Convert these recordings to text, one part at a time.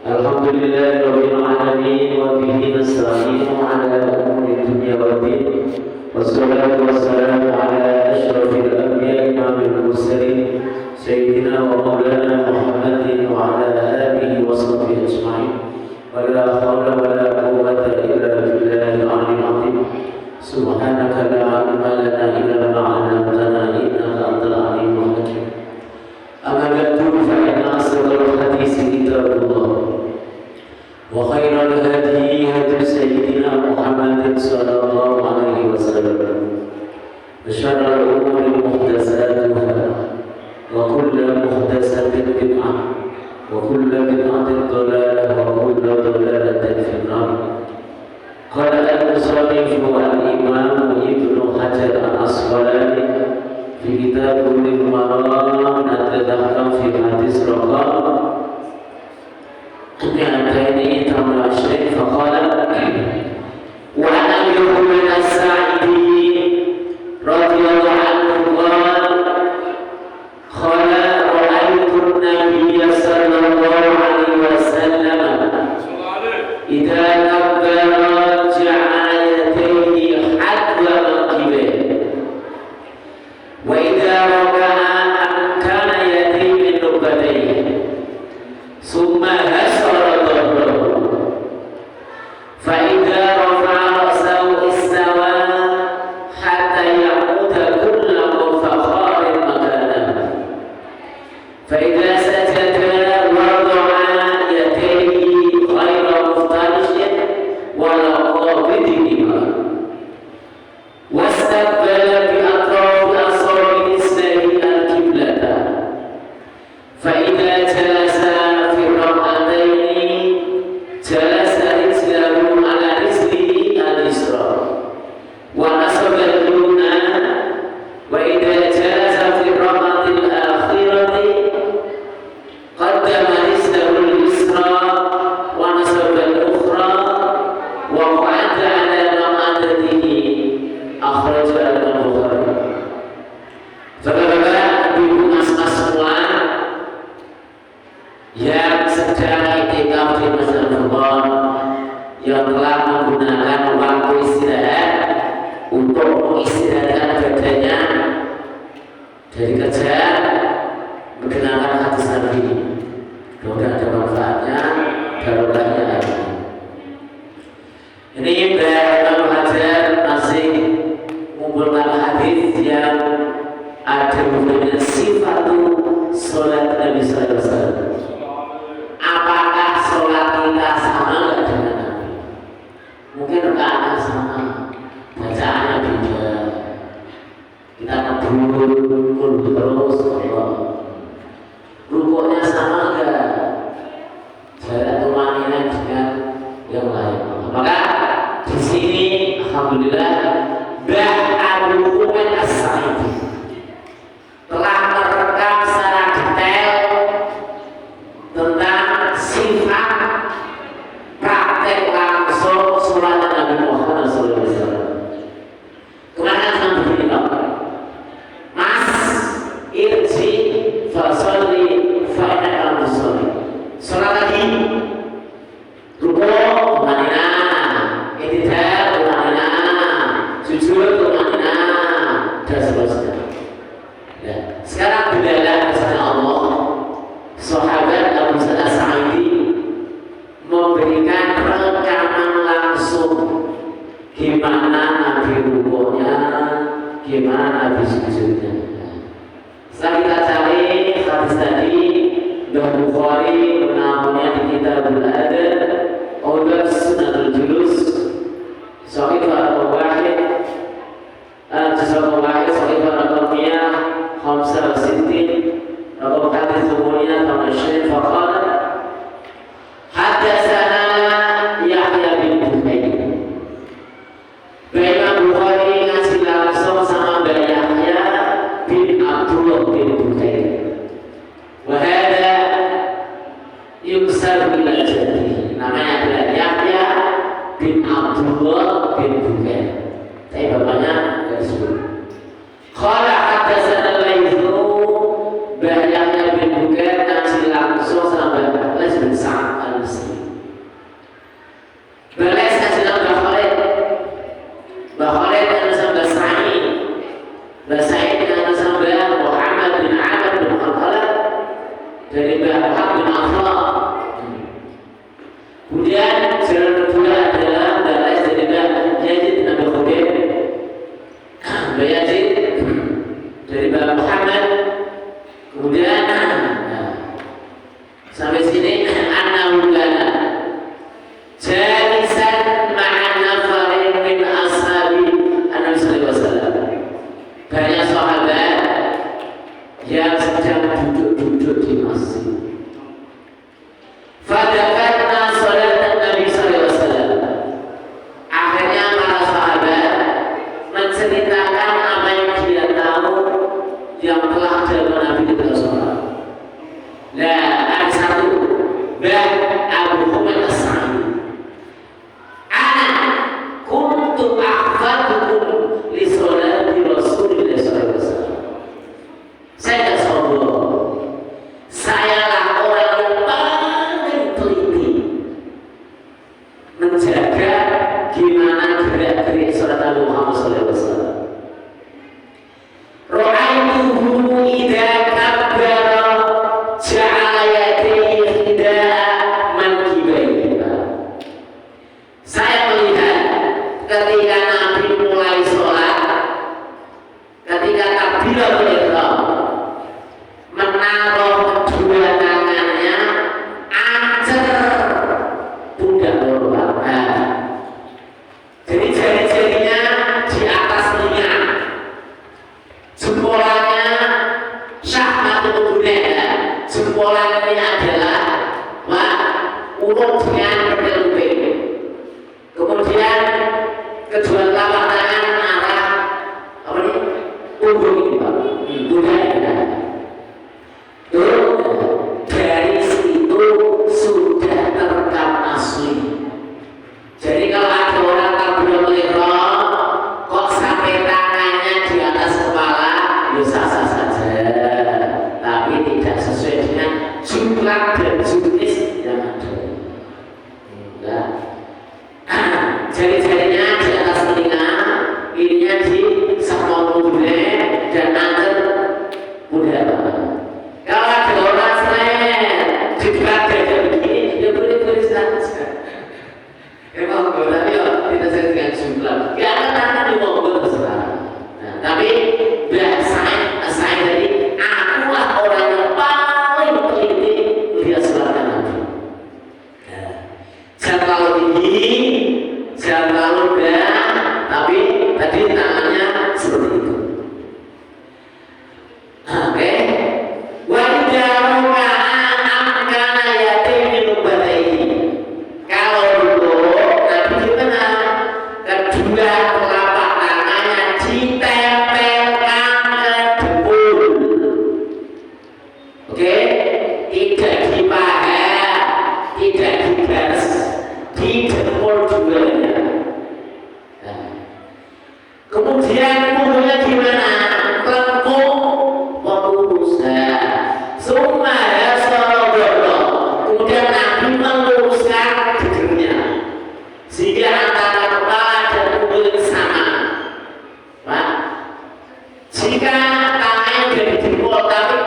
Alhamdulillahi rabbil alamin wa bihi nasta'inu ala umuri dunya waddin. Wassalatu wassalamu ala asyrafil anbiya'i imamil mursalin sayyidina wa maulana Muhammadin wa ala alihi wa sahbihi ajma'in. Wa la hawla wa la quwwata illa billahil aliyyil azim. Subhanaka la ilma lana illa ma 'allamtana innaka antal alimul hakim. Amma ba'du fa inna asdaqal hadits kitabullah wa khairal hadi hadi sayyidina Muhammadin sallallahu alaihi wasallam wa syarrul umuri muhdatsatuha wa kullu muhdatsatin bid'ah wa kullu bid'atin dhalalah wa kullu dhalalatin fin-nar. Qala al-musannif al-imam Ibnu Hajar al-Asqalani fi kitabul Maram natadahkan fi hadis raqam ini tamam syekh faqala wa ana yuhul as-sa'idi radhiyallahu anhu qala ra'aytu an-nabiy sallallahu alaihi wasallam idza kabbara ja'ala yadayhi hadwa mankibihi wa idza raka'a amkana yadayhi min rukbatayhi summa فإذا رفع رأسه استوى حتى يعود كل فخار مكانه فإذا سجد وضع يديه غير مفترش ولا قابضهما واستقبل بأطراف أصابعه القبلة فإذا جلس في الركعتين جلس yang telah menggunakan waktu istirahat untuk mengistirahatkan badannya dari kerja mendengarkan hadis Nabi. Mudah-mudahan ada manfaatnya, barokahnya lagi. Ini Ibnu Hajar masih mengumpulkan hadis yang ada hubungannya sifat salat Nabi sallallahu alaihi wasallam. Apakah salat kita sama dengan Nabi? Mungkin rakaatnya sama, bacaannya beda. Kita ngebul terus, Allah. Rukuknya sama enggak? Jarak tumanina dengan yang lain. Maka di sini, alhamdulillah, Mbah Abu Umaid As-Sa'idi telah merekam secara detail tentang sifat praktek langsung sholat Nabi Muhammad SAW. Kemana sang begini Pak? Mas, irji fasolli fa'ina'al musolli. Sholat lagi, rukuk tumanina, i'tidal tumanina, sujud tumanina, dan seterusnya. Ya. Sekarang belalah kepada Allah, sahabat Abu Sa'idi memberikan rekaman langsung gimana Nabi rukuknya, gimana Nabi sujudnya. Setelah kita cari hadis tadi, Imam Bukhari menamunya di Kitabul Adab, Audab Sunatul Julus, Sahih Al-Wahid, Juz'ul Wahid, Sahih Al-Qamiyah, Khamsah Sittin, Rabbul Hadis umumnya Tamasyin Faqala Hadatsana Yahya bin Bukayr. Imam Bukhari ngasih langsung sama Mbak Yahya bin Abdullah bin Bukayr. Wahada yusar ila jadihi. Namanya adalah Yahya bin Abdullah bin Bukayr. Tapi bapaknya tidak disebut. Qala hadatsana Laitsu Mbah Yahya bin Bukayr ngasih langsung sama Laits bin Sa'ad Kemudian jalan kedua adalah Balais dari Yazid bin Abi Khubayb, Yazid dari Mbak Muhammad. Kemudian sampai sini annahu kana jalisan ma'an nafarin min ashabi Nabi sallallahu alaihi wasallam. Banyak sahabat yang sedang duduk-duduk di masjid. Fadakarna salatan Nabi sallallahu alaihi wasallam. Akhirnya para sahabat menceritakan apa yang dia tahu yang telah dilakukan Nabi kita sholat. Nah, ada satu Bah Abu Humaid As-Sa'idi. Ana kuntu ahfadukum li sholati Rasulillah sallallahu alaihi wasallam. Saya tidak sombong. Sayalah orang yang paling teliti menjaga gimana gerak-gerik sholat Nabi Muhammad sallallahu alaihi wasallam. Ra'aituhu idza kabbara ja'ala yadayhi hida'a mankibayhi. Saya melihat ketika Nabi mulai sholat, ketika takbiratul ihram, menaruh kedua tangannya ancer pundak korban. Jadi jari-jarinya di atas telinga, jempolnya syahmatul udhaya. Jempolan ini adalah urut dengan pedal-pedal. Kemudian kedua telapak tangan arah apa ini? Punggung ini Pak. Udhaya. Dari situ sudah terekam asli. Jadi kalau ada orang takbiratul ihram kok sampai tangannya di atas kepala, ya sah-sah saja, tapi tidak sesuai dengan jumlah dan jenis yang ada. Enggak. Jari-jarinya di atas telinga, ininya di semua pundak dan antar pundak. Kalau ada orang selain di belakang begini, ya boleh-boleh saja. Emang boleh ya, tidak sesuai dengan jumlah. Ya akan dimonggo terserah. Nah, tapi saya dari akulah orang yang paling teliti lihat sholatnya Nabi. Jangan terlalu tinggi, jangan terlalu rendah, tapi tadi tangannya seperti itu. Oke. Kalau dulu Nabi gimana? Kedua telapak tangannya ditempelkan ke dempul. Oke? Tidak di paha, tidak di garis, di dempul duanya. Nah. Kemudian punggungnya gimana? Lengkung, lurus. Summa ya sallallahu. Kemudian Nabi meluruskan gegernya sehingga antara kepala dan punggung sama. Pak, jika tangannya jadi jempol tapi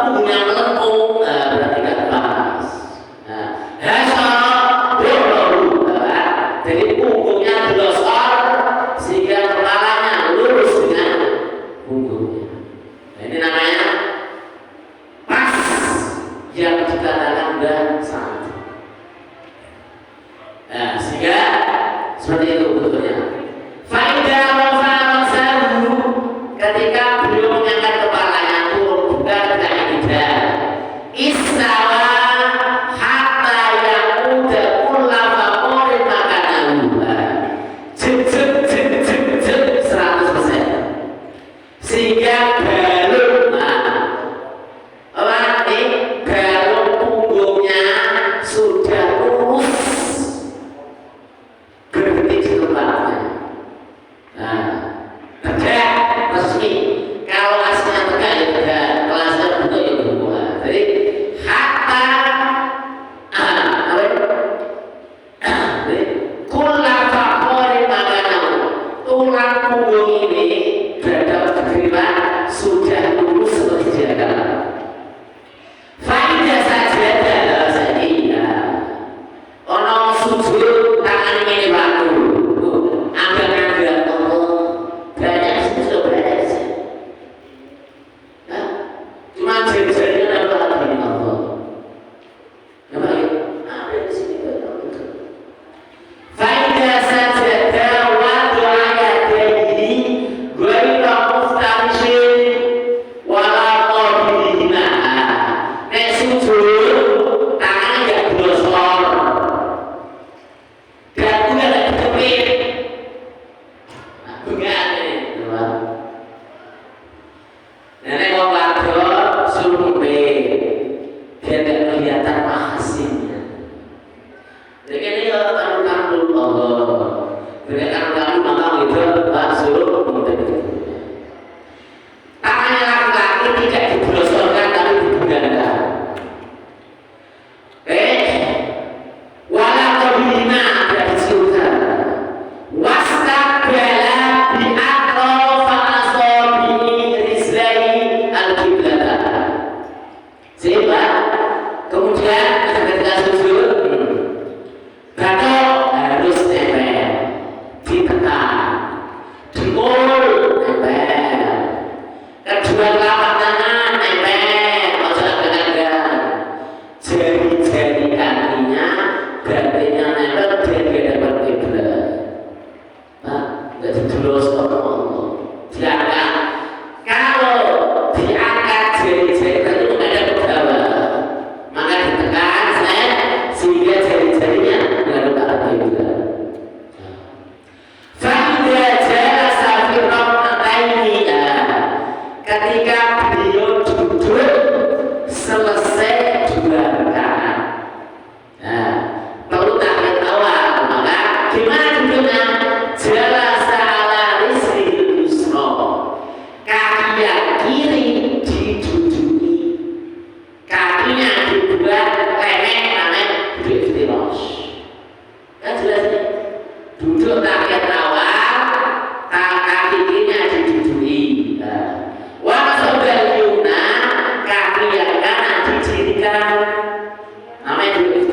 punggungnya melengkung, berarti tidak pas. Jadi punggungnya dilosor sehingga kepalanya lurus dengan punggungnya. Nah, ini namanya pas, yang dikatakan dan sangat. Nah, sehingga seperti itu bentuknya. Faidah wafasahu, ketika beliau mengangkat kepalanya turun juga tidak istawa hatta yaquda kullama qori makanahu. Jek 100%. Sehingga balung balung punggungnya sudah lurus berhenti di tempat.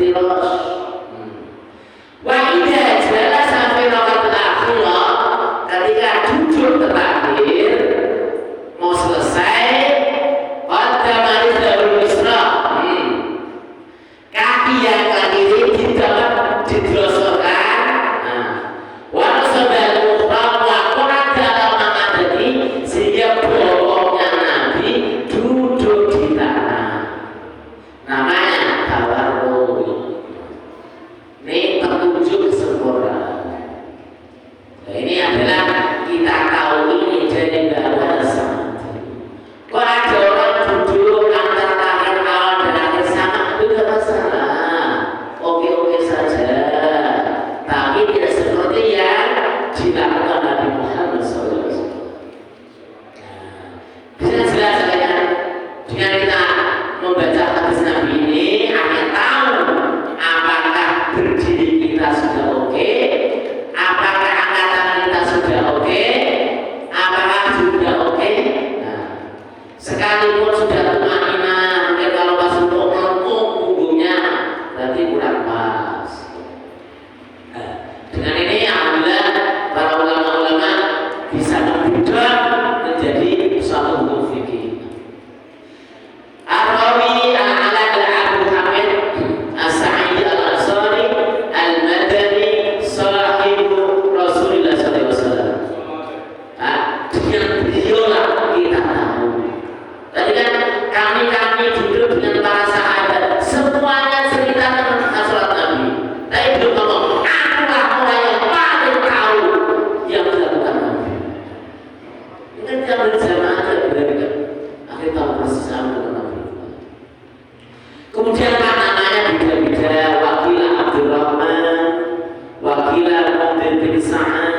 iftirash. Wa idza jalasa fi rakaat akhirah, ketika duduk terakhir mau selesai, qaddama rijlahu yusra. Kaki yang kiri didrosokan. Wa nasabal ukhra wa qada al-mamadati, sehingga bokongnya Nabi duduk di tanah. Namanya tawarruk. Ini petunjuk sempurna. Nah, ini adalah kita tahu ini jadi bahasa. Kok ada orang duduk antara tangan awal dan akhir sama, itu tidak masalah. Oke-oke saja. Tapi tidak seperti yang dilakukan Nabi Muhammad SAW. Bisa jelas ya, dengan kita membaca hadis Nabi ini akan tahu apakah berdiri kita sudah oke, apakah angkatan kita sudah oke, apakah sudah oke. Nah, sekalipun sudah tumanina, mungkin kalau pas untuk melengkung punggungnya berarti kurang pas. Nah, dengan ini alhamdulillah para ulama-ulama bisa membedah menjadi suatu hukum fikih. Ar-Rawi al-Ala al-Abu Hamid As-Sa'idi al-Ansari al-Madani sahibu Rasulullah SAW. Dengan beliaulah kita tahu. Tadi kan kami duduk dengan para sahabat, semuanya cerita tentang sholat Nabi. Tapi belum ngomong, akulah orang yang paling tahu yang dilakukan Nabi. Ini kan kita berjamaah aja berarti kan. Akhirnya tahu persis apa dengan Nabi. Kemudian namanya beda-beda, Wakilah Abdurrahman, Wakilah Mudir bin Sa'ad,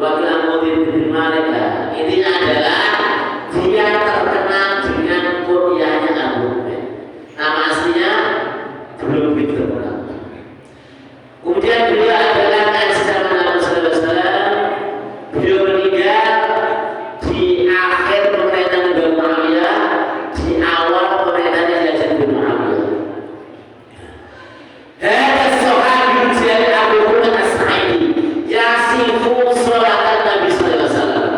Wakilah Mudir bin Malik. Intinya adalah dia terkenal dengan kunyahnya Abu Bakar. Nama aslinya belum diterkenal. Kemudian beliau adalah zaman Nabi Sallallahu Alaihi Wasallam. Beliau meninggal di akhir pemerintahan Nabi Muawiyah, di awal pemerintahan Yazid bin Muawiyah. Hadza sahabi jalil Abu Bakar As-Sa'idi yasifu sholatan Nabi Sallallahu Alaihi Wasallam.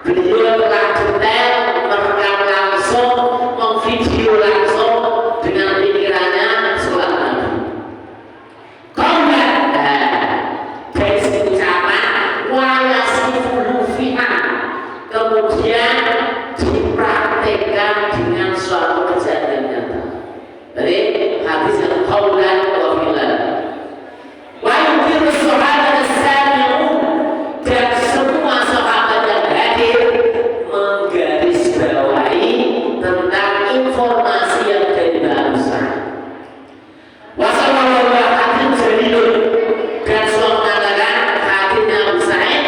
Beliau telah detail merekam langsung, memvideo langsung dengan pikirannya sholat Nabi. Kaulah dari situ ucapan wayasifu fiha, kemudian dipraktekkan dengan suatu kejadian nyata. Jadi hadis yang kaulan wa fi'lan. Wa yukiru sahabat as-sami'un, dan semua sahabat yang hadir menggarisbawahi tentang informasi yang dari barusan. Wasallallahu hadis jalilun, dan semua mengatakan hadisnya Abu Sa'id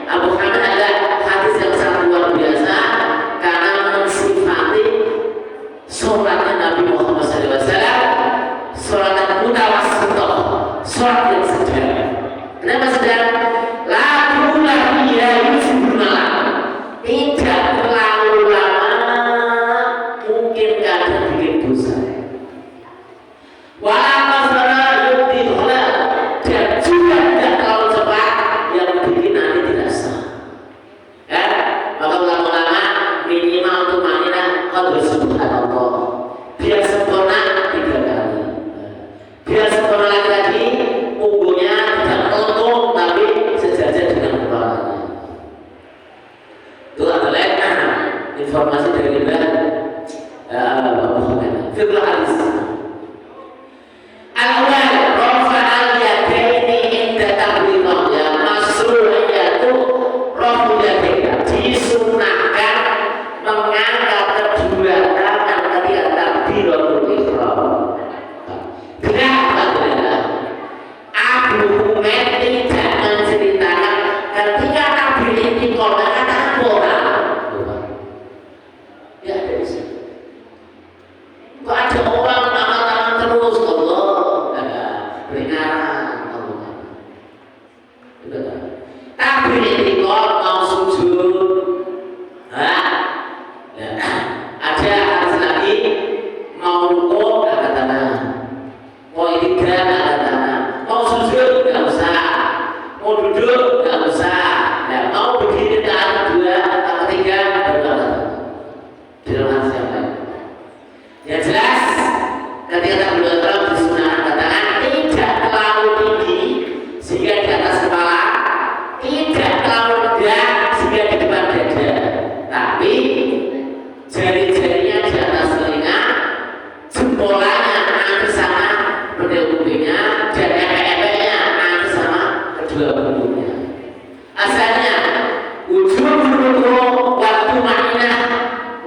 Abu Hamid adalah hadis yang sangat luar biasa karena mensifati sholatnya Nabi Muhammad SAW, sholat mutawassithah, sholat yang sedang. Kenapa sedang? Lakulah dia yusbul malam, tidak terlalu lama, mungkin kadang bikin dosa. Walaupun yudhila, dan juga tidak terlalu cepat yang bikin nanti tidak sah. Ya, maka ulama-ulama minimal untuk maknanya qadru subhanallah. Biar sempurna 3 kali. Biar sempurna lagi punggungnya tidak melengkung tapi sejajar dengan kepalanya. Itu adalah informasi dari Bapak Fikul hadis. duduk nggak usah. Nah, mau berdiri rakaat kedua, rakaat ketiga, berdoa. Di dalam hati yang lain. Yang jelas, ketika kita berdoa dalam disunahkan katakan tidak terlalu tinggi sehingga di atas kepala, tidak terlalu rendah sehingga di depan dada, tapi jari-jarinya di atas telinga, jempolanya hampir sama model kupingnya, dan epek-epeknya hampir sama kedua punggungnya. Asalnya ujung rukuk waktu mainah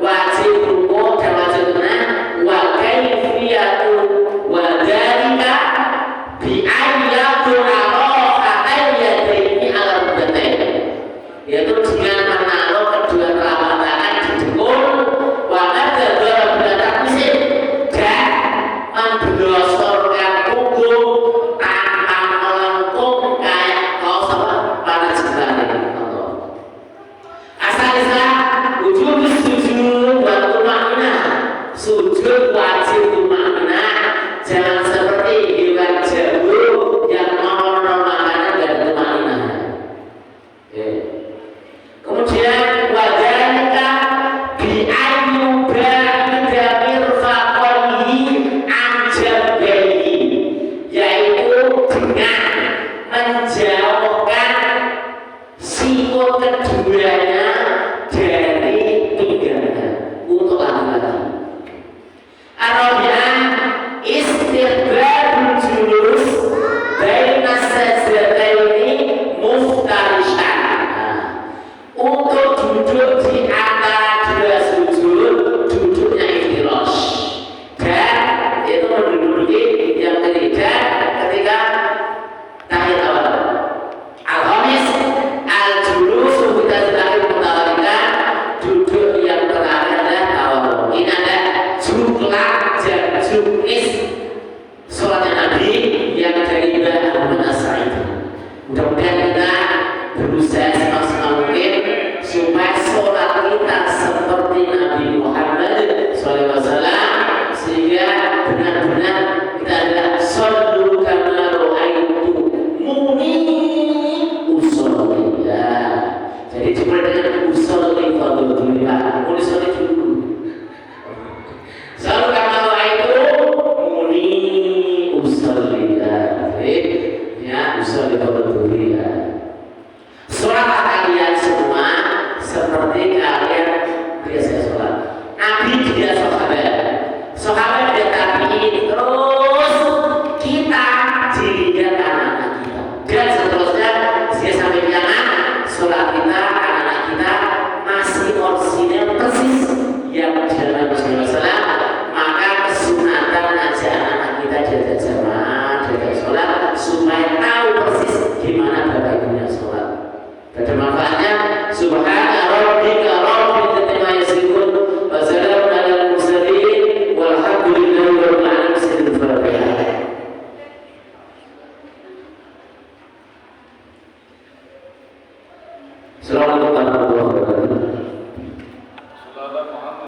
wajib rukuk dan wajib tenang wa kaifiyatu wa dzalika bi ayyatul arafatayn yadaini ala rukbatain, yaitu dengan menaruh kedua telapak tangan di dengkul wa nadzara bila takmisin dan mendostorkan punggung tanpa melengkung kayak kaos apa pada jempolnya. Asalnya wujud sujud waktu makna sujud wajib makna, jangan seperti hewan jago yang mau makanan dan makna. Kemudian wajalika bi ayyuba damir faqalihi anjabihi, yaitu dengan menjauhkan sikut keduanya dari pinggangnya untuk laki-laki. Arabian istiqbalul julus baina sajdataini muftarishan, untuk duduk di antara dua sujud, duduknya iftirash, dan itu menduduki yang ketiga ketika tahiyat awal. Al-khamis al-julus kita terakhir mutawalikan, duduk yang terakhir adalah tawal. Ini ada jumlah dan jumlis sholatnya Nabi yang dari Mbak Ahmad As-Sa'id. Mudah-mudahan kita berusaha semaksimal mungkin supaya sholat kita seperti Nabi Muhammad SAW, sehingga benar-benar kita adalah shollu kama ra'aitumuni usolli. Jadi dimulai dengan usolli fadlu dulu, Pak. Usolli dulu. Shollu kama ra'aitumuni usolli. Ya, usolli fadlu dulu ya. Sholatlah kalian semua seperti kalian biasa sholat. Nabi dia sahabat dia tabi'in, terus kita dilihat anak-anak kita, dan seterusnya dia sampai kiamat. Sholat kita, anak-anak kita masih orisinil persis yang dijalankan Rasulullah SAW. Maka kesunatan aja anak-anak kita jaga jamaah, jaga sholat supaya tahu persis gimana bapak ibunya sholat. Pada manfaatnya, subhana rabbika rabbil izzati amma yasifun wa salamun alal mursalin walhamdulillahi rabbil alamin. Assalamualaikum warahmatullahi wabarakatuh.